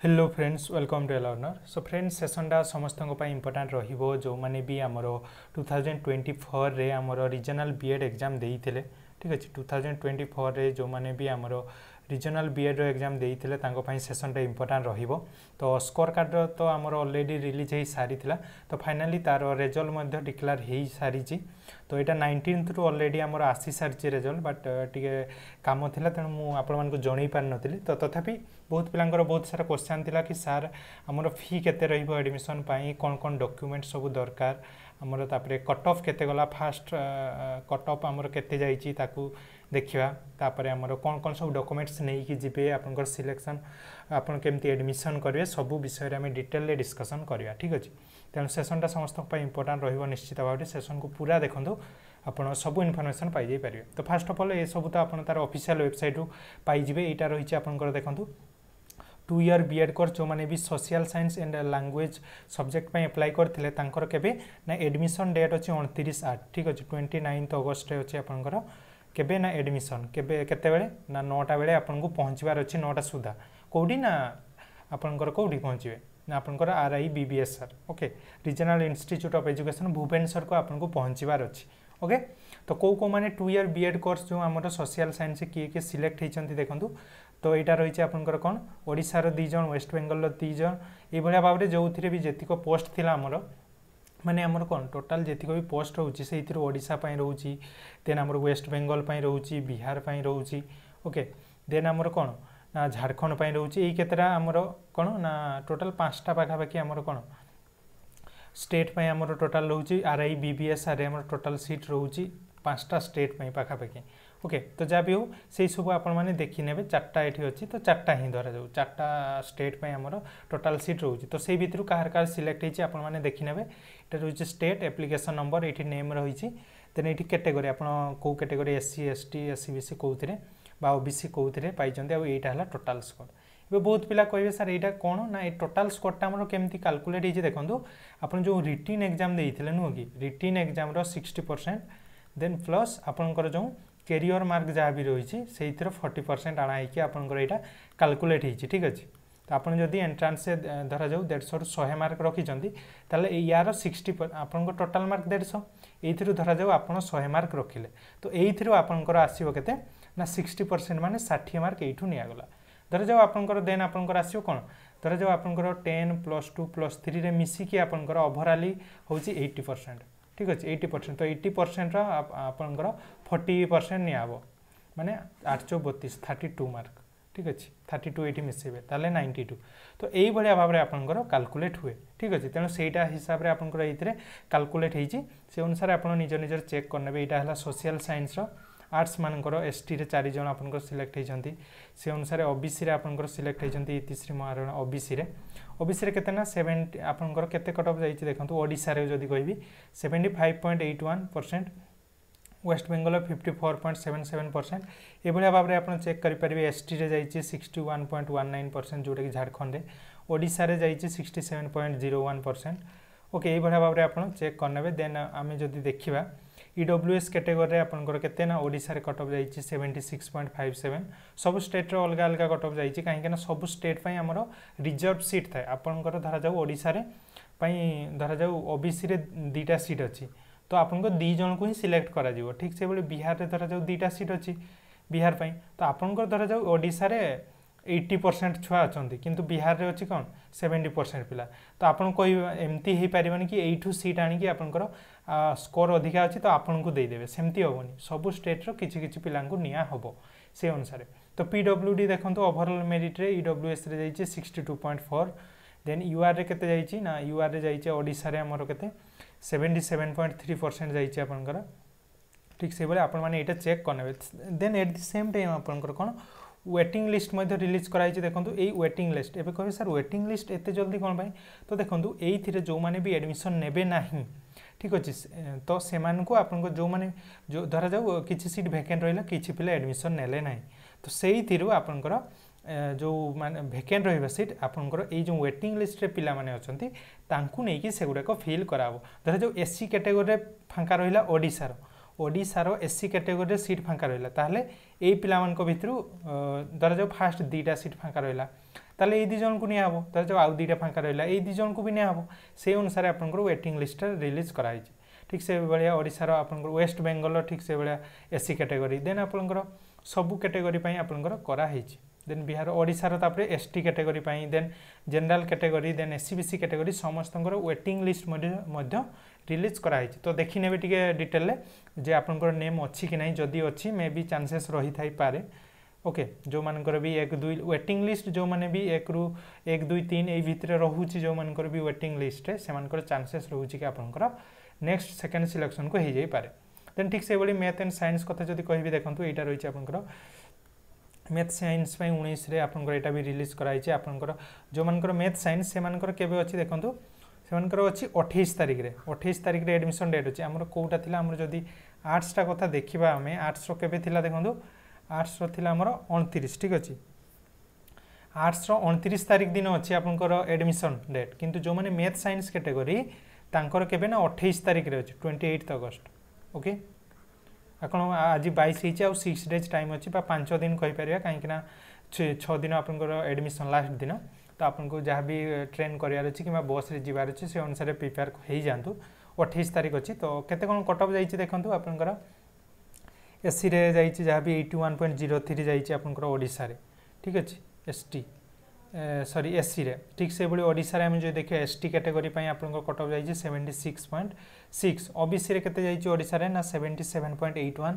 Hello friends welcome to learner so friends सेसनटा समस्त important रहिबो जो माने भी आमर 2024 रे आमर रीजनल बीएड एग्जाम देइथिले ठीक अछि 2024 रे जो माने भी आमर रीजनल बीएड रो एग्जाम देइथिले तांको पई सेसनटा इंपोर्टाट रहिबो तो स्कोर कार्ड तो आमर ऑलरेडी रिलीज हे सारी थिला तो फाइनली तार रिजल्ट मध्ये डिक्लेयर हे सारी तो यहाँ 19th रु ऑलरेडी आमर आसी सारी रिजल्ट बट टिके काम थिला तेणु मु आपण मानक जणै पार नथिली तो तथापि बहुत पिलांकर बहुत सारा क्वेश्चन थिला कि सर आमर फी केते रहिबो एडमिशन पई कोन कोन डॉक्यूमेंट सब दरकार आमर तापरे कट ऑफ केते गला फास्ट कट ऑफ आमर केते जाईची ताकू देखिबा तापरे आमर कोन कोन सब डॉक्यूमेंट्स नै कि जिबे आपनकर सिलेक्शन आपन केमती एडमिशन करिवे सब विषय रे हम डिटेल डिस्कशन करिया ठीक अछि तेणु सेशनटा समस्त पई इंपोर्टेंट रहिबो निश्चित भाबे सेशन को पूरा देखंतु आपण सब इनफॉरमेशन पाई जाई परिवे तो फर्स्ट ऑफ ऑल ए सब तो आपण तार ऑफिशियल वेबसाइट रु पाई जिबे एटा रहिछि आपनकर देखंतु 2 ईयर बीएड कोर्स जो माने भी social science and language subject पे अप्लाई करथिले तांकर केबे ना एडमिशन डेट अछि 29/8 ठीक अछि 29 अगस्त रे अछि आपनकर केबे ना एडमिशन केबे केते बेले ना 9टा बेले आपन को पहुंचबार अछि 9टा सुधा कोडी ना आपनकर कोडी पहुंचबे ना आपनकर RI BBSR okay regional institute of education Bhubaneswar को आपन को पहुंचबार अछि ओके तो को माने 2 ईयर बीएड कोर्स जो हमर सोशल साइंस के सिलेक्ट हेचंती देखंतु तो यहाँ रही आपंकर कौन ओडिशार 2 जन वेस्ट बेंगल 2 जन ये भाव में जो भी जेतिक पोस्ट थिला आमर माने आमर कौन टोटाल जेतिक भी पोस्ट रोचे से ओडिशा रोचे देन आमर वेस्ट बेंगल रोचे बिहार रोचे ओके देन आमर कौन ना झारखंड रोचे यही केतरा आमर कौन ना टोटाल 5टा पाखापाखि आमर कौन स्टेट पे आमर टोटाल रोचे आरआई बीबीएस आर आमर टोटाल सीट रोचे 5टा स्टेट पे पाखापाखि ओके तो जहाँ भी हो से सब आपण मैंने देखी ने 4टा ये अच्छी तो 4टा ही धरा जाऊ 4टा स्टेट पे आमर टोटाल सीट रोचे तो से भितर कहार कहार सिलेक्ट होती आपण मैंने देखी ने ये रोचे स्टेट एप्लिकेशन नंबर ये नेम रही देन ये कैटेगरी आप कैटेगरी एससी एसटी एससीबीसी कौन बा ओबीसी कौन पाई आईटा है टोटाल स्कोर ये बहुत पिला कहे सर यहाँ कौन ना ये टोटाल स्कोरटा आम केमती काल्कुलेट हो देखो आप जो रिटिन एग्जाम देते नुह कि रिटिन एग्जाम 60% देन प्लस आपंकर जो कैरियर मार्क जहाँ भी रही से 40% आना आपंकर यहाँ काल्कुलेट हो ठीक अच्छे तो आप जदि एंट्रांस से धरा जाऊ 150 रु 100 मार्क रखिंट ताले यार 60 आपन टोटाल मार्क 150 ये धरा जाऊ आप 100 मार्क रखिले तो ये आपंकर आसो के ना 60% माने 60 मार्क यू निगला धरा जाऊ आपंकर देन आपंकर आसो कौन धरा जाऊ आपंकर 10 +2 +3 रे मिसिकी आपंकर ओवरऑल हूँ 80% ठीक अच्छे 80% तो 80% आपंकर 40% नियाब माने 832 32 मार्क ठीक अच्छे 32 ये मिसेबे ताले 92 तो यही भाव में आपंकर काल्कुलेट हुए ठीक अच्छे तेणु सेटा हिसाब से आपंकर ये काल्कुलेट होती से अनुसार आप निज निजर चेक करने यहाँ है सोशल साइंस आर्ट्स मानकर एसटी रे 4 जन आपंकर सिलेक्ट होती से अनुसार ओबीसी रे आपंकर सिलेक्ट होती इतिश्री महाराणा ओबीसी रे केते ना 70 आपंकर केते कट ऑफ जाइए देखो ओडिशा रे जदि कहबी 75.81% वेस्ट बेंगल 54.77% ये भाव में आप चेक करेंगे एसटी रे जाइए 61.19% जोटा कि झारखंड रे ओडिशा रे जाइए 67.01% ओके ये भाव में आप चेक करने देन आम जदि देखा ईडब्ल्यूएस कैटेगरी आपंकर केते ना ओडिशा रे कट ऑफ जाइए 76.57 सब स्टेट रे अलग अलग कट ऑफ जाइए कहीं सब स्टेट पई हमरो रिजर्व सीट थाए आपंकर धरा जाऊ ओडिशा रे पई धरा जाऊ ओबीसी रे 2टा सीट अच्छी तो आपको 2 जन को ही सिलेक्ट करा जीवो ठीक से बोले बिहार रे धरा जाऊ 2टा सीट अच्छी बिहार पई तो आपंकर धरा जाऊ ओडिशा रे 80% छुआ अच्छा किंतु बिहार रे अच्छी कौन 70% पिला तो आपन कोई एमती हो पारे कि यू सीट आणिकी आपंकर स्कोर अधिका अच्छी तो आपन को देदेवे सेमती हेनी सबू स्टेट किछि किछि पिला निया हम से अनुसार तो पीडब्ल्यूडी देखो ओवरऑल मेरिट रे ईडब्ल्यूएस रे जाइए 62.4 देन यूआर रे केते जाइए ना यूआर रे जाइए ओडिशा रे हमर केते 77.3% जाइए आपंकर ठीक से बोले आपण माने एटा चेक करने then at the same time आपंकर कौन वेटिंग लिस्ट रिलीज कराई देखो ये वेटिंग लिस्ट एवं कहे सर वेटिंग लिस्ट एत जल्दी कौन पाई तो देखो ये जो मैंने भी एडमिशन नेबे नहीं ठीक अच्छे तो से आपको जो मैंने जो धरा जाऊ किसी सीट भैकेंट रहा कि पिला एडमिशन नेले ना तो से आपंकर जो माने भैकेंट रहा सीट आपंकर ये जो वेटिंग लिस्ट रे पिला माने अछंती तांकु नै कि से गुडा फिल कराबो धरा जाऊ एससी कैटेगरी फांका रहिला ओडिशार ओडिशार एससी कैटेगरी सीट फांका रहा ताहले ए पिला भितर धरा जाऊ फास्ट 2टा सीट फांका रहा ताले ए 2 जन को निया हबो ताले जो आउ दीटा फांका रहला ए 2 जन को भी निया हबो से अनुसार आपनकर वेटिंग लिस्ट रिलीज कराई छी ठीक से बलिया ओडिसा रो आपनकर वेस्ट बेंगल ठीक से बलिया एससी कैटेगरी देन आपनकर सब कैटेगरी पई आपनकर करा है छी देन बिहार ओडिसा रो तापरे एसटी कैटेगरी पई then general category then SCBC category समस्तंकर वेटिंग लिस्ट मध्य रिलीज करा है छी तो देखि नेबे टिके डिटेल जे आपनकर नेम अछि कि नै जदी अछि मे बी चांसेस रही थाई पारे ओके जो मानकर भी 1 2 वेटिंग लिस्ट जो माने भी 1 रु 1 2 3 ए भितरे रहूची जो मानकर भी वेटिंग लिस्ट है से मानकर चांसेस रहूची कि आपनकर नेक्स्ट सेकंड सिलेक्शन को हो जाई पारे देन ठीक से बड़ी मैथ एंड साइंस कथा जदी कहबी देखंतु एटा रही छै आपनकर मैथ साइंस पई 19 रे आपनकर एटा भी रिलीज कराई छै आपनकर जो मानकर मैथ साइंस से मानकर केबे अछि देखंतु से मानकर अछि 28 तारिख रे एडमिशन डेट अछि हमर कोटा थिला हमर जदी आर्ट्स टा कथा देखिबा हमें आर्ट्स रो केबे थिला देखंतु आर्ट्स रो थिला हमर 29 ठीक अछि आर्ट्स रो 29 तारिख दिन अछि आपनकर एडमिशन डेट किंतु जो माने मैथ साइंस कैटेगरी तांकर केबे ना 28 तारिख रे अछि 28 अगस्त ओके आपण आज 22 हिच आ 6 डेज टाइम अछि बा 5 दिन कहि परिया काहे कि ना 6 दिन आपनकर एडमिशन लास्ट दिन तो आपन को जहाँ भी ट्रेन करियार अछि कि बस रे जिबार अछि से अनुसार प्रिपेयर हेई जानतु 28 तारिख अछि तो केते कोन कट ऑफ जाईछि देखंतु आपनकर एससी रे जाईछि जहाँ भी 81.03 जाईछि आपनकर ओडिसा रे ठीक अछि एसटी सॉरी एससी रे ठीक से बडी ओडिसा रे हम जे देखियो एसटी कैटेगरी पई आपनकर कट ऑफ जाईछि 76.6 ओबीसी रे केते जाईछि ओडिसा रे ना 77.81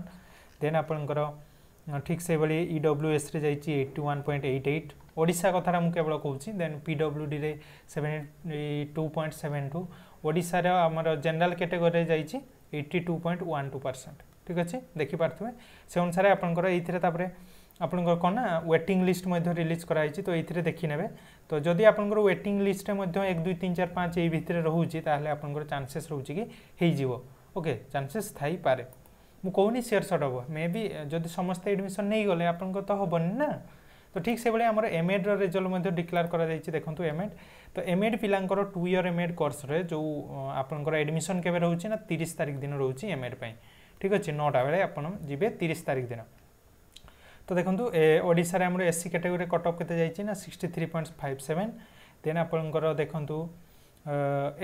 देन आपनकर ठीक से बडी ईडब्ल्यूएस रे जाईछि 81.88 ओडिसा कथारा मु केवल कहूछि देन पीडब्ल्यूडी रे 72.72 ओडिसा रे हमर जनरल कैटेगरी रे जाईछि 82.12% ठीक अछि देखि पारथुवे से अनुसार आपनकर एथिरे तापरे आपनकर कोना वेटिंग लिस्ट मध्ये रिलीज कराइछि तो एथिरे देखि नेबे तो जदि आपनकर वेटिंग लिस्ट मध्ये 1 2 3 4 5 ए भितरे रहूछि ताले आपनकर चांसेस रहूछि कि हेई जीवो ओके चांसेस थाई पारे मु कोनी शेयर शॉट हो मे बी जदि समस्त एडमिशन नै गले आपनकर तो होबन ना तो ठीक से बळे हमर एमएड रो रिजल्ट मध्ये डिक्लेयर करा जाईछि देखंतु एमएड तो एमएड पिलांकर 2 इयर एमएड कोर्स रे जो आपनकर एडमिशन केबे रहूछि ना 30 तारिख दिन रहूछि एमएड पई ठीक अछि 9टा बेले आपण जिबे 30 तारिख दिन तो देखंतु ओडिसा रे हमर एससी कैटेगरी कट ऑफ केते जाईछि ना 63.57 देन आपनकर देखंतु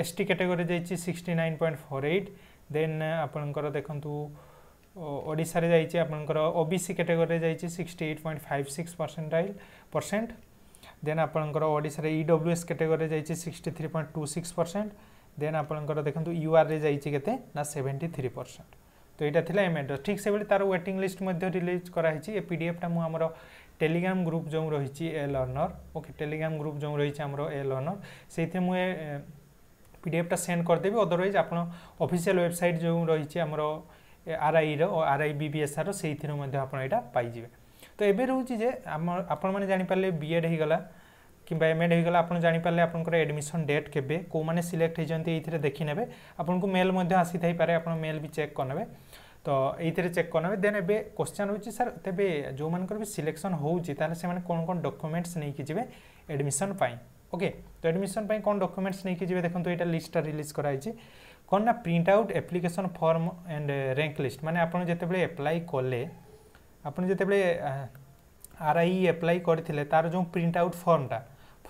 एसटी कैटेगरी जाईछि 69.48 देन आपनकर देखंतु ओडिसा रे जाईछि आपनकर ओबीसी कैटेगरी रे जाईछि 68.56% देन आपनकर ओडिसा रे ईडब्ल्यूएस कैटेगरी रे जाईछि 63.26% देन आपनकर देखंतु यूआर रे जाईछि केते ना 73% तो एटा थिला एमएड ठीक से बेले तार वेटिंग लिस्ट मध्ये रिलीज करा हिची ए पीडीएफ टा मु हमरो टेलीग्राम ग्रुप जो रहिची ए लर्नर ओके टेलीग्राम ग्रुप जो रहिची हमरो ए लर्नर सेथे मु पीडीएफ टा सेंड कर देबी अदरवाइज आपण ऑफिशियल वेबसाइट जो रहिची हमरो आरआई रो आरआईबीबीएस रो सेथिर मध्ये आपण एटा पाई जिवे तो एबे रहउची जे आपण माने जानि पाले बीएड हे गला किंबा एमएड हे गला आपण जानि पाले आपनकर एडमिशन डेट केबे को माने सिलेक्ट हे जंती एथिरे देखि नेबे आपन को मेल मध्ये आसी थाई पारे आपण मेल भी चेक करनेबे तो एथिरे चेक करनेबे देन एबे क्वेश्चन होची सर तबे जो मानकर भी सिलेक्शन होउची ताले से माने कोन डॉक्यूमेंट्स नै कि जिवे एडमिशन पाई ओके तो एडमिशन पाई कोन डॉक्यूमेंट्स नै कि जिवे देखन तो एटा लिस्ट रिलीज कराई छी कोन ना print out application form and rank list माने आपण जते बेले अप्लाई करले आपण जते बेले आरआई अप्लाई करथिले तार जो प्रिंट आउट फॉर्म टा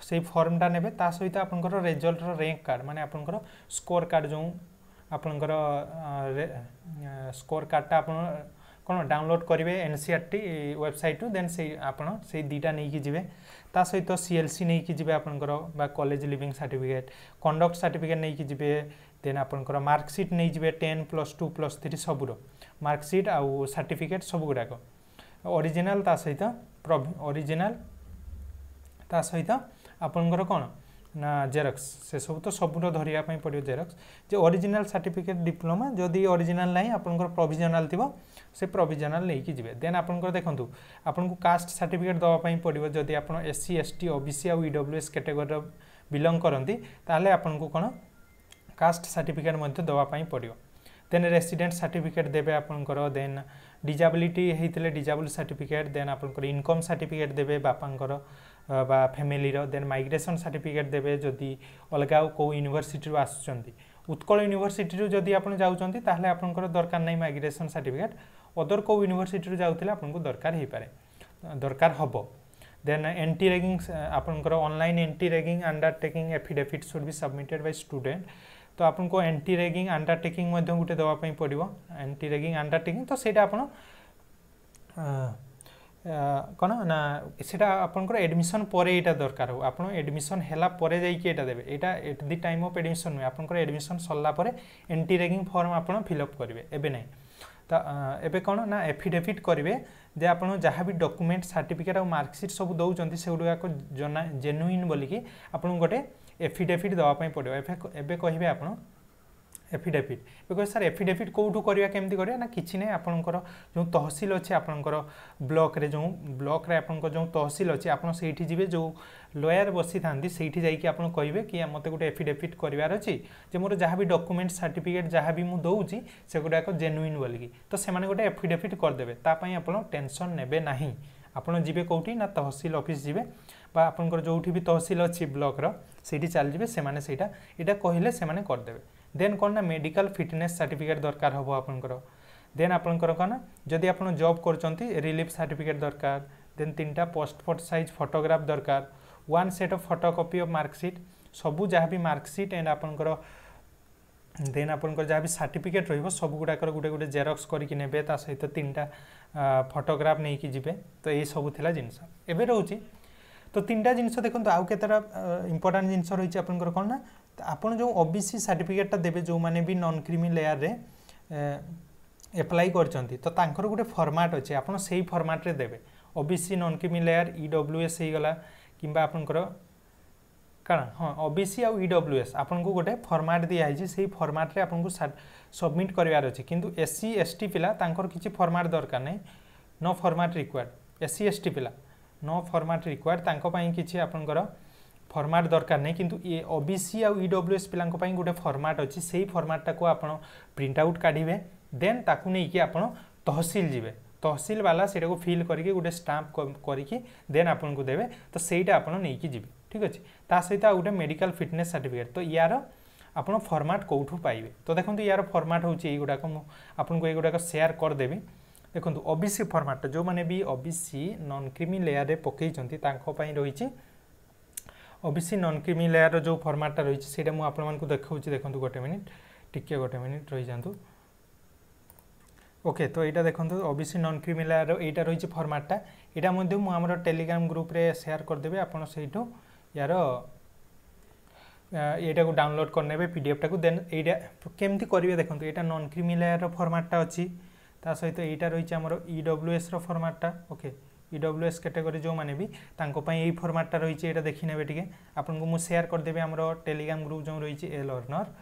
से फॉर्म टा नेबे ता सहित आपनकर रिजल्ट रो रैंक कार्ड माने आपनकर स्कोर कार्ड जो आपनकर स्कोर कार्ड टा आपण कोन डाउनलोड करिवे एनसीईआरटी वेबसाइट टू देन से आपण से दीटा नै कि जिवे ता सहित सीएलसी नै कि जिवे आपनकर बा college leaving certificate conduct certificate नै कि जिवे देन आपनकर मार्कशीट नै जिवे 10 + 2 + 3 सबुरो मार्कशीट आ सर्टिफिकेट सब गुडा को ओरिजिनल ता सहित ओरिजिनल ता सहित आपनकर कोन ना जेरॉक्स से सब तो सबुरो धरिया पई पडियो जेरॉक्स जे ओरिजिनल सर्टिफिकेट डिप्लोमा जदी ओरिजिनल नाही आपनकर प्रोविजनल थिबो से प्रोविजनल नै कि जिवे देन आपनकर देखंतु आपनको कास्ट सर्टिफिकेट दवा पई पडियो जदी आपन एससी एसटी ओबीसी आ ईडब्ल्यूएस कैटेगरी बिलोंग करंती ताले आपनको कोन कास्ट सर्टिफिकेट मध्ये दवा पई पडियो देन रेसिडेंट सर्टिफिकेट देबे आपनकर देन डिजेबिलिटी हेतिले डिजेबल सर्टिफिकेट देन आपनकर इनकम सर्टिफिकेट देबे बापांकर बा फैमिली रो देन माइग्रेशन सर्टिफिकेट देबे जदी अलगा को यूनिवर्सिटी रो आसुचंती उत्कल यूनिवर्सिटी रो जदी आपन जाउचंती ताहले आपनकर दरकार नै माइग्रेशन सर्टिफिकेट अदर को यूनिवर्सिटी रो जाउथिले आपनको दरकार हे पारे दरकार हबो देन एंटी रैगिंग आपनकर online anti ragging undertaking affidavit should be submitted by student तो आपको एंटी रैगिंग अंडरटेकिंग गोटे देवाई पड़ो एंटी रैगिंग अंडरटेकिंग तो सेटा आपण कौन ना सेटा आपनकर एडमिशन पर यहाँ दरकार हो आप एडमिशन है पर जाइए देवे यहाँ at the time of admission नुहे आपनकर एडमिशन सरला पर एंटी रैगिंग फॉर्म आप फिलअप करेंगे एवं नहीं तो एबे कौन ना एफिडेविट करेंगे जे आप जहाँ भी डॉक्यूमेंट सर्टिफिकेट और मार्कशीट सब दौरान से गुड़ाक जेन्युइन बोलिकी आपन गोटे एफिडेविट देवाई पड़ो एबे कहे आप एफिडेविट बिकज सर एफिडेविट कौटू करवा केमती करवा ना किसी ना आपंकर जो तहसिल अच्छे आपंकर ब्लॉक रे जो ब्लॉक रे आपंकर जो तहसिल अच्छे आप जी जो लॉयर बसी था जाकि आप कहे कि मत गोटे एफिडेविट करार अच्छी जे मोर जहाँ भी डॉक्यूमेंट सर्टिफिकेट जहाँ भी मुझे दूसरी से गुड़ाक जेन्युइन बोलिकी तो से गोटे एफिडेविट करदे आप टेंशन नेबे नहीं आपड़ जी कौटी ना तहसिल ऑफिस जी आपंकर जो भी तहसिल अच्छी ब्लॉक से चल जाए से यहाँ कहले से करदे देन कौन ना मेडिकल फिटनेस सर्टिफिकेट दरकार हम आपंकर देन आपंकर कौन जदि आप जॉब कर रिलीफ सर्टिफिकेट दरकार देन 3टा पासपोर्ट साइज फोटोग्राफ दरकार 1 set of photocopy of marksheet सबू जहाँ भी मार्कशीट एंड आपंकर देन आपंकर जहाँ भी सर्टिफिकेट रही सब गुड़ाकर गोटे गोटे जेरक्स करके नेबे ता सहित 3टा फोटोग्राफ नहीं कि जीवे तो ये सब थिला जिनस एबे रहउची तो 3टा जिनस देखो आउ केतरा इंपोर्टेंट जिनस रही आपंकर कौन ना आपन जो ओबीसी सर्टिफिकेटा देवे जो माने भी नॉन क्रीमी लेयर रे एप्लाई करचंती तो तांकर गोटे फॉर्मेट अच्छे आपन सेही फॉर्मेट रे देवे OBC non creamy layer EWS हे गला किंबा आपनकर काना हां ओबीसी आ ईडब्ल्यूएस आपन को गोटे फॉर्मेट दिया है सेही फॉर्मेट रे आपन को सबमिट करवार अछि किंतु एससी एसटी पिला तांकर किछि फॉर्मेट दरकार नै no format required SC ST पिला नो फॉर्मेट रिक्वायर्ड तांको पई किछि आपनकर फॉर्मेट दरकार नहीं किंतु ये ओबीसी आ ईडब्ल्यूएस पिलांक पई गोटे फॉर्मेट अच्छी से फॉर्मेटा को आप प्रिंट आउट काढ़े देन ताकू नहीं कि आप तहसिल जीवे तहसिल वाला से फिल करके गोटे स्टाम्प करके देन आपन को देवे तो सहीटा आप नहीं जी ठीक अच्छे ता सहित गोटे मेडिकल फिटनेस सर्टिफिकेट तो यार आप फॉर्मेट कौटू पाइबे तो देखो यार फॉर्मेट होची गुड़ाक आपको युड़ाक सेयार करदेवी देखो ओबीसी फॉर्मेट जो मैंने भी ओबीसी नॉन क्रीमी लेयर रे पकईचंती तांको पई रही ओबीसी नॉन क्रीमी लेयर जो फॉर्मेटा रही है मुझे देखा देखो गोटे मिनिट टिके गोटे मिनिट रही जातु ओके तो यहाँ देखो ओबीसी नॉन क्रीमी लेयर यहाँ रही फॉर्मेटा यहाँ मुझे टेलीग्राम ग्रुप रे शेयर करदेवे आपड़ से यार यहाँ को डाउनलोड करने पीडीएफ टाक देन यहाँ केमती करेंगे देखो यहाँ नॉन क्रीमी लेयर फॉर्मेटा अच्छी सहित यहाँ रही आमर EWS form data okay EWS category जो माने भी तांको पई एई फॉर्मेटटा रही है देखी नेबे टिके आपन को मु शेयर कर देबे हमरो टेलीग्राम ग्रुप जो रही है लर्नर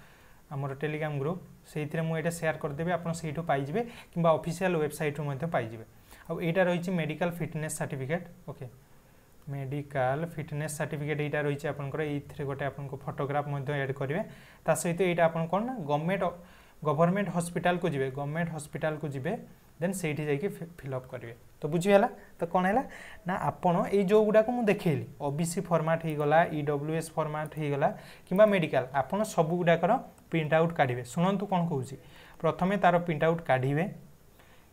हमरो टेलीग्राम ग्रुप सेइथिरे मु एटा शेयर कर देबे आपन सेइठो पाई जिवे किबा ऑफिशियल वेबसाइट रो मध्ये पाई जिवे आ एटा रही है medical fitness certificate okay medical fitness certificate एटा रही है आपनकर एइथिरे गोटे आपन को फोटोग्राफ मध्ये ऐड करिवे ता सहित एटा आपन कोन ना गवर्नमेंट हॉस्पिटल को जिवे गवर्नमेंट हॉस्पिटल को जिवे देन सेठी जाइए फिलअप करेंगे तो बुझीगला तो कौन है ना आपड़ ये जो गुड़ाक मुझे देखली ओबीसी फॉर्मेट हो गला ईडब्ल्यूएस फॉर्मेट हो गला कि मेडिकल आपड़ सब गुड़ाकर प्रिंट आउट काढ़े शुणु कौन कहूँ प्रथमे तार प्रिंट आउट काढ़े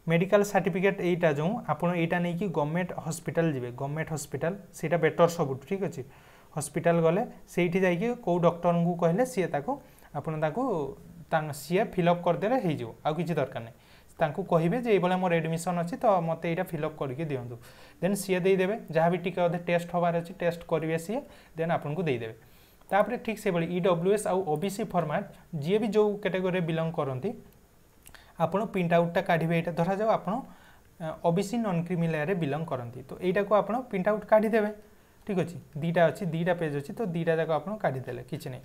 मेडिकल सर्टिफिकेट यहाँ जो आपड़ यहाँ नहीं कि गवर्नमेंट हॉस्पिटल जी गवर्नमेंट हॉस्पिटल से बेटर सब ठीक अच्छे हॉस्पिटल गले से जाइए कौ डॉक्टर को कहले सी आपको सी फिलअप करदे हो आ कि दरकार नहीं तांको कहिबे जे एबले मोर एडमिशन अछि तो मते एटा फिलअप करके दियंतु देन सी देदेवे जहाँ भी टिके अधे टेस्ट हबार अच्छी टेस्ट करेंगे सी देन आपन को देदेवे तापर ठीक से बड़ी ईडब्ल्यूएस आउ ओबीसी फॉर्मेट जी भी जो कैटेगरी बिलोंग करती आपन प्रिंट आउटा काढ़े यहाँ धरा जाओ आपन OBC non creamy layer belong करती तो यहाँ को आप प्रिंट आउट काढ़ीदेवे ठीक अच्छे दीटा अच्छी दीटा पेज अच्छी तो दीटा जाक आप काढ़ीदेले किसी नहीं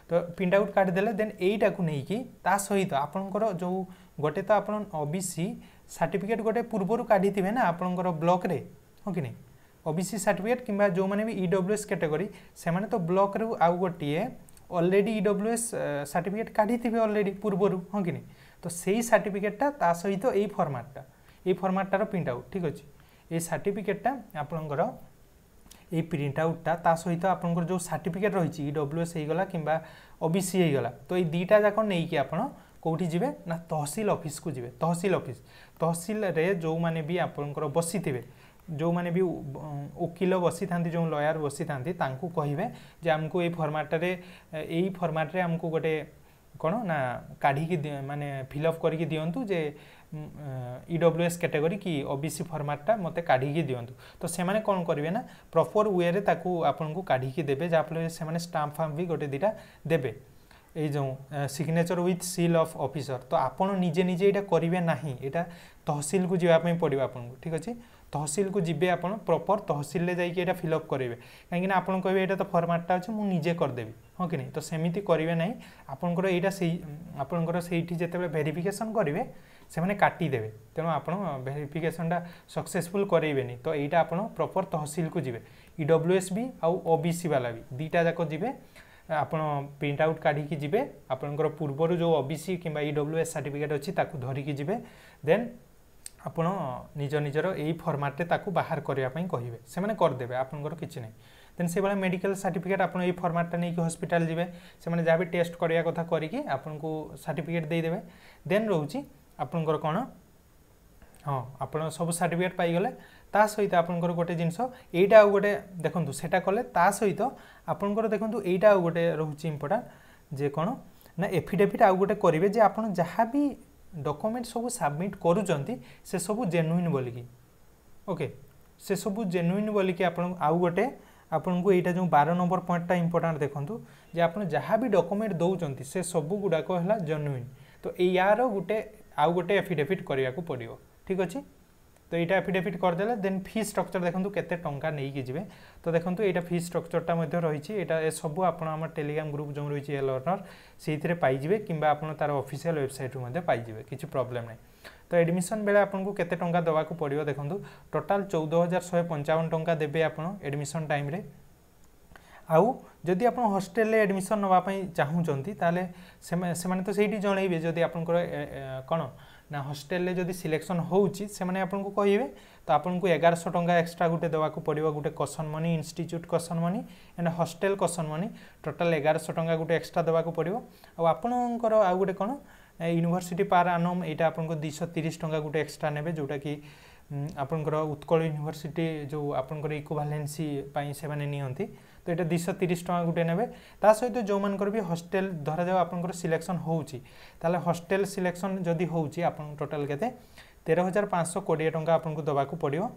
तो प्रिंट आउट काढ़ीदेले देन यहीटा को लेकिन ता सहित आपणकर जो गोटे तो आप ओबीसी सर्टिफिकेट गोटे पूर्वर काढ़ी थे ना आपणकर ब्लॉक रे हाँ कि नहीं ओबीसी सर्टिफिकेट किंबा जो मैंने भी ईडब्ल्यूएस कैटेगरी से माने तो ब्लॉक रू आउ गोटे ऑलरेडी ईडब्ल्यूएस सर्टिफिकेट काढ़ी थे ऑलरेडी पूर्वर हाँ कि नहीं तो सही सर्टिफिकेटा ता सहित यही फॉर्मेटार प्रिंट आउट ठीक अच्छे ये सर्टिफिकेटा आपणकर ये प्रिंट आउटा ता सहित आपंकर जो सर्टिफिकेट रही ईडब्ल्यूएस हो गला किंबा ओबीसी हो गला तो ये दीटा जाक नहीं कि आपण कौटी जी ना तहसिल ऑफिस को जी तहसिल ऑफिस तहसिल रे जो माने भी आपंकर बसी थे जो माने भी वकिल बसी था जो लॉयर बसी था कहे जे आमको ये फॉर्मेट रे आमको गोटे कौन ना काढ़ी माने फिलअप करके दिंतु जे ईडब्ल्यूएस कैटेगरी कि ओबीसी फॉर्मेटा मते काढ़ी दिंतु तो से माने कौन करेंगे ना प्रॉपर वे रे ताकू आपन को काढ़ी देबे जहाँफल से माने स्टाम्प फार्म भी गोटे दीटा देबे ये जो signature with seal of officer तो आपन निजे निजे ये करेंगे ना यहाँ तहसील को जावाई पड़ो आपन को ठीक अच्छे तहसील को जीवे आप प्रॉपर तहसील में जाइए फिलअप करेंगे कहीं आपन कहे यहाँ तो फॉर्मेटा अच्छे मुझे निजे करदेवी हाँ कि नहीं तो सेमती करेंगे ना आपंकर यहाँ से आपंकर से जिते वेरिफिकेशन करेंगे से मैंने काटिदेवे तेणु आप वेरिफिकेशनटा सक्सेसफुल करेंगे तो यहाँ आप प्रॉपर तहसील को जी ईडब्ल्यूएस भी आउ ओबीसी वाला भी दीटा जाक जी आप प्रिंट आउट काढ़ी जी आपंकर पूर्वर जो ओबीसी कि ईडब्ल्यूएस सर्टिफिकेट अच्छी धरिकी जी देन आपण निज निजर यही फॉर्मेट ताकू बाहर करने कहे से मैंने करदे आपंकर किसी ना देन से भाई मेडिकल सर्टिफिकेट आप फॉर्मेटा नहीं हॉस्पिटल जी से जहाँ भी टेस्ट करने कथा करके आपन को सर्टिफिकेट देदेवे देन रोचे आपंकर कौन हाँ आप सब सर्टिफिकेट पाईगले ता सहित आपंकर गोटे जिनस यहीटा आ गोटे देखो सेटा कले ता सहित आपंकर देखो यहीटा आ गोटे रोचे इम्पोर्टाट जे कौन ना एफिडेविट आउ गोटे करेंगे जे आप जहाँ भी डॉक्यूमेंट सब सबमिट करूचंती से सब जेन्युइन बोलिकी ओके से सब जेन्युइन बोलिकी आपन आउ गोटे आपन को यहाँ जो 12 नंबर पॉइंटा इंपोर्टाट देखूँ जे आप जहाँ भी डॉक्यूमेंट दौरान से सब गुड़ाक है जेन्युइन तो यार गोटे आउ गोटे एफिडेविट करने को पड़ो ठीक अच्छे तो यहाँ एफिडेविट करदे देन फी स्ट्रक्चर देखो केते टंका नहीं जी तो देखो यहाँ फी स्ट्रक्चरटा रही है सब आप टेलीग्राम ग्रुप जो रही है लर्नर से पाइबे कि तार ऑफिशियल वेबसाइट पाइबे किसी प्रॉब्लम नहीं तो एडमिशन बेले आपको केते टंका देवा पड़ो देखो टोटाल 14,155 टंका देवे आप एडमिशन टाइम रे आउ जदि आप हॉस्टेल रे एडमिशन नापी चाहूँगी ताले से तो सही जनइबे जदि आपंकर कौन ना हॉस्टेल रे जदि सिलेक्शन होउची से माने आपन को कहिबे तो आपन को 1100 टंका एक्स्ट्रा गुटे देवा को पड़िबो गुटे caution money institute caution money and hostel caution money total 1100 टंका गुटे एक्स्ट्रा देवा को पड़िबो आ आपनकर आ गुटे कोन यूनिवर्सिटी पार आनम एटा आपन को 230 टंका गुटे एक्स्ट्रा नेबे जोटा कि आपनकर उत्कल यूनिवर्सिटी जो आपनकर इक्विवेलेंसी पई से माने नियंती तो ये 230 टंका गुटे ने ता सहित जो मानकर भी हॉस्टेल धरा जाओ आपंकर सिलेक्शन होउची ताले हॉस्टेल सिलेक्शन जदि होउची आपन टोटल केते 13,520 टंका आपन को दबा को पड़ियो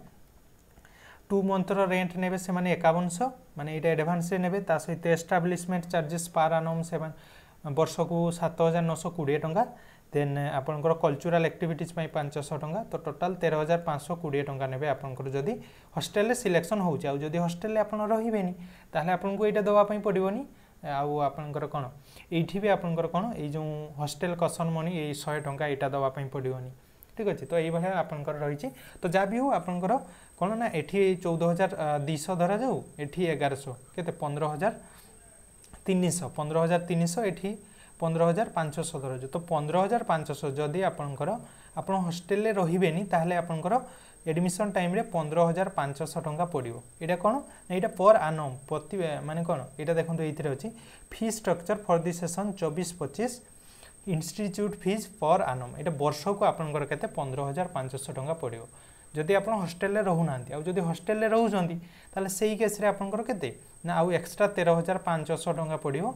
2 मंथर रेंट नेबे से माने 5100 माने एटा एडवांस रे नेबे ता सहित एस्टाब्लिशमेंट चार्जेस पार आनम से वर्ष को 7,920 टंका देन आपंकर कल्चरल एक्टिविटीज 500 टंका तो टोटाल 13,520 टंका नेबे आपंकर जदि हॉस्टेल सिलेक्शन होउची आ जदि हॉस्टेल आपन रहिबेनी ताहले आपन को एटा दवा पई पड़िबोनी आउ आपनकर कोन एठी भी आपनकर कोन ए जो हॉस्टेल कशन मनी ए 100 टंका एटा दवा पई पड़िबोनी ठीक अछि तो एई भाया आपनकर रहिची तो जा भी हो आपनकर कोन ना एठी 14,200 धरा जाऊ एठी 1100 केते 15,300 एठी 15,500 धर तो 15,500 जदि आपंकर आप हॉस्टेल रे रहिबेनी ताहले आपंकर एडमिशन टाइम रे 15,500 टंका पड़ो यहाँ कौन यहाँ पर आनम प्रति माने कौन यहाँ देखो ये अच्छी fee structure for the session 24-25 institute fees पर आनम यहाँ वर्ष को आपंकर केते 15,500 टंका पड़ो जदि आप हॉस्टेल रे रहूना आदि हॉस्टेल रे रहउछंती ताले सेही केस रे आपंकर केते ना आउ एक्स्ट्रा 13,500 टंका पड़ो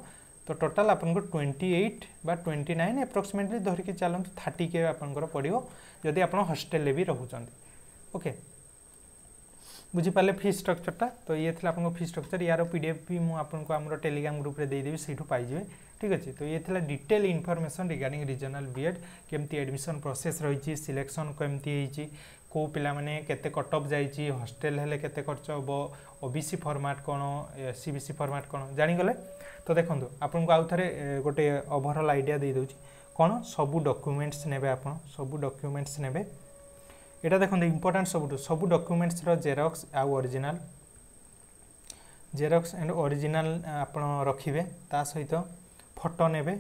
तो टोटाल आपन को 28 बा 29 एप्रोक्सीमेटली धरिकी चलते 30 के आपंकर पड़ो जदि आप हॉस्टेल रे भी रहउछंती ओके बुझीपारे फी स्ट्रक्चरटा तो ये थी आपको फी स्ट्रक्चर यार पीडीएफ भी मुझे आम टेलीग्राम ग्रुप रे देदेवी से पाइबे ठीक अच्छे तो ये थी detail information regarding regional BEd केमती एडमिशन प्रोसेस रही सिलेक्शन केमती को पिला माने केते कट ऑफ जाइए हॉस्टेल हेले केते खर्च हम ओबीसी फॉर्मेट कौन एससीबीसी फॉर्मेट कौन जानीगले तो देखो आपन को आउ थे गोटे ओवरऑल आइडिया दे दूची कौन सबू डॉक्यूमेंट्स नेबे आपन सबू डॉक्यूमेंट्स नेबे एटा देखो इम्पोर्टेंट सब डॉक्यूमेंट्स रो जेरॉक्स आ ओरिजिनल जेरॉक्स एंड ओरिजिनल आपन रखिबे ता सहित फोटो नेबे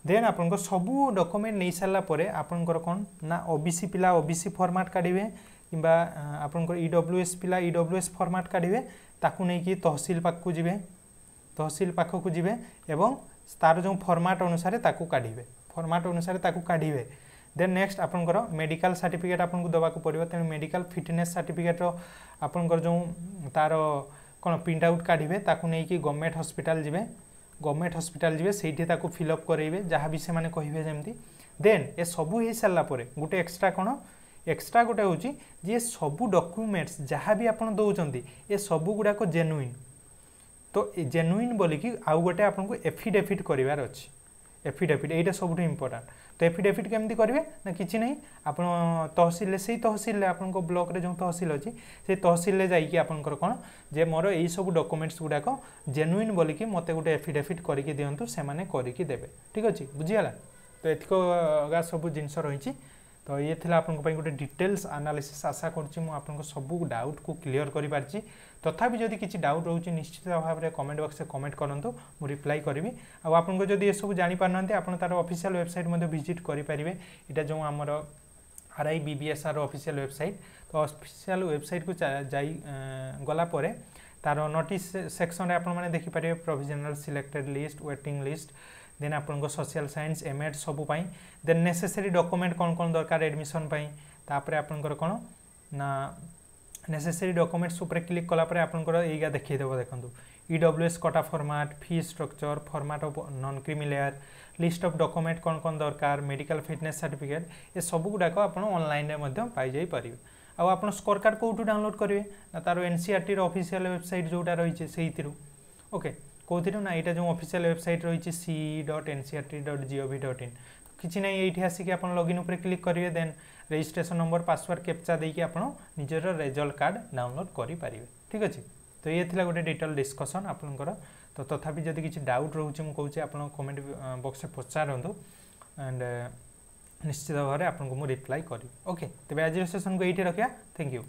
देन आपन को सबू डॉक्यूमेंट नहीं सारा परे आपनकर कौन ना ओबीसी पिला ओबीसी फॉर्मेट काढिबे किंबा आपनकर ईडब्ल्यूएस पिला ईडब्ल्यूएस फॉर्मेट काढिबे ताकू नै कि तहसील पाखु जिबे तहसील पाखकु जिबे एवं तार जो फॉर्मेट अनुसार ताकू काढिबे फॉर्मेट अनुसार ताकू काढिबे देन नेक्स्ट आपंकर मेडिकल सर्टिफिकेट आपको देवाक पड़ो तेणु मेडिकल फिटनेस सर्टिफिकेट आपंकर जो तार कौन प्रिंट आउट काढ़े ताकू नहीं कि गवर्नमेंट हॉस्पिटल जी गवर्नमेंट हॉस्पिटल जी से फिलअप करेंगे जहाँ भी से कहे जमी देन ए सबू हो सारापर गोटे एक्सट्रा कौन एक्सट्रा गोटे हूँ जे सबू डॉक्यूमेंट्स जहाँ भी आप दौरान ये सबू गुड़ाक जेनुइन तो जेनुइन बोलिकी आउ गोटे आपको एफिडेविट करार अच्छी एफिडेविट यहाँ सब इम्पोर्टाट तो एफिडेविट केमती करेंगे ना कि ना आप तहसिल से तहसिल आपको ब्लॉक रे जो तहसिल अच्छी से तहसिल जाइए आपंकर कौन जे मोर यही सब डॉक्यूमेंट्स गुड़ाक जेनुइन बोलिकी मत गोटे एफिडेविट करके दिंतु से करके देवे ठीक अच्छे बुझीगला तो एतिक सब जिनस रही तो ये थिला आपन को गोटे डिटेल्स एनालिसिस आशा करूँ सब डाउट को क्लीयर कर पार्ची तथापि जदि किसी डाउट रोचे निश्चित भाव में कमेंट बॉक्स में कमेंट करूँ मुझे रिप्लाई करी आपको जब ये सब जापार आप तार ऑफिशियल वेबसाइट विजिट करेंगे यहाँ जो आमर RIBBSR ऑफिशियल वेबसाइट तो ऑफिशियल वेबसाइट को गलापर तार नोटिस सेक्शन में आपने देखिपारे provisional selected list waiting list then आपको सोशल साइंस एमएड सबूपाई देन नेसेसरी डॉक्यूमेंट कौन कौन दरकार एडमिशन तापर आपंकर कौन ना नेसेसरी डॉक्यूमेंट्स ऊपर क्लिक कलापर आपंकर यही देखीदेव देखो EWS quota format fee structure format of non creamy layer list of document कौन कौन दरकार मेडिकल फिटनेस सर्टिफिकेट ये सब गुड़ाक आप ऑनलाइन पाई जाई पारिबे आप स्कोर कार्ड कौटू डाउनलोड करेंगे ना तार NCERT ऑफिशियल वेबसाइट जोटा रही है ओके कौन ना यहाँ जो ऑफिशियल वेबसाइट रही ce.ncert.gov.in किसी ना ये आसिक आप लॉगिन उपर क्लिक करेंगे then registration number password captcha देकी आप निजर रिजल्ट कार्ड डाउनलोड करेंगे ठीक अच्छे तो ये थिला गोटे डिटेल डिस्कसन आपंकर तो तथापि जदि किसी डाउट रोचे मुझे कहूँ आप कमेंट बॉक्स में पचारतु एंड निश्चित भाव में आपको मुझे रिप्लाई करी ओके तेज आज सेशन को ये रखा थैंक यू।